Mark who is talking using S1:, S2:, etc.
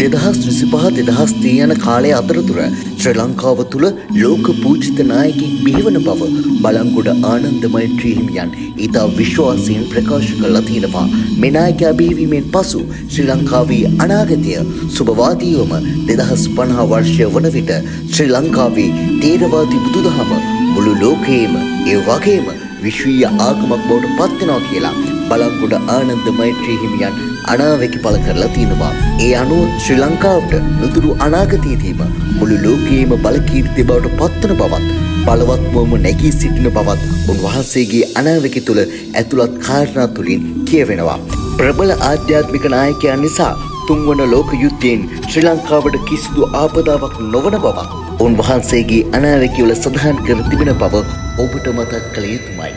S1: 2025 යන කාලය අතරතුර ශ්‍රී ලංකාව තුළ ලෝක පූජිත නායකයෙක් බිහිවන බව බලංගොඩ ආනන්ද මෛත්‍රී හිමියන් ඉතා විශ්වාසයෙන් ප්‍රකාශ කළා තියෙනවා. මේ නායකයා බිහිවීමෙන් පසු ශ්‍රී ලංකාවේ අනාගතය සුබවාදීවම 2050 වර්ෂය වන විට ශ්‍රී ලංකාවේ තේරවාදී බුදුදහම මුළු ලෝකයේම ඒ වගේම විශ්වීය ආගමක් බවට පත් වෙනවා කියලා බලංගොඩ ආනන්ද මෛත්‍රී හිමියන් අනාවැකි පළ කරලා තියෙනවා. ඒ අනුව ශ්‍රී ලංකාවට නුදුරු අනාගතයේදීම මුළු ලෝකයේම බලකීර්තිය බවට පත්වන බවත් බලවත්වම නැගී සිටින බවත් උන්වහන්සේගේ අනාවැකි තුළ ඇතුළත් කාරණා තුළින් කියවෙනවා. ප්‍රබල ආධ්‍යාත්මික නායකයන් නිසා තුන්වන ලෝක යුද්ධයෙන් ශ්‍රී ලංකාවට කිසිදු ආපදාවක් නොවන බවත් උන්වහන්සේගේ අනාවැකි වල සඳහන් කර තිබෙන බව ඔබට මතක් කළ යුතුමයි.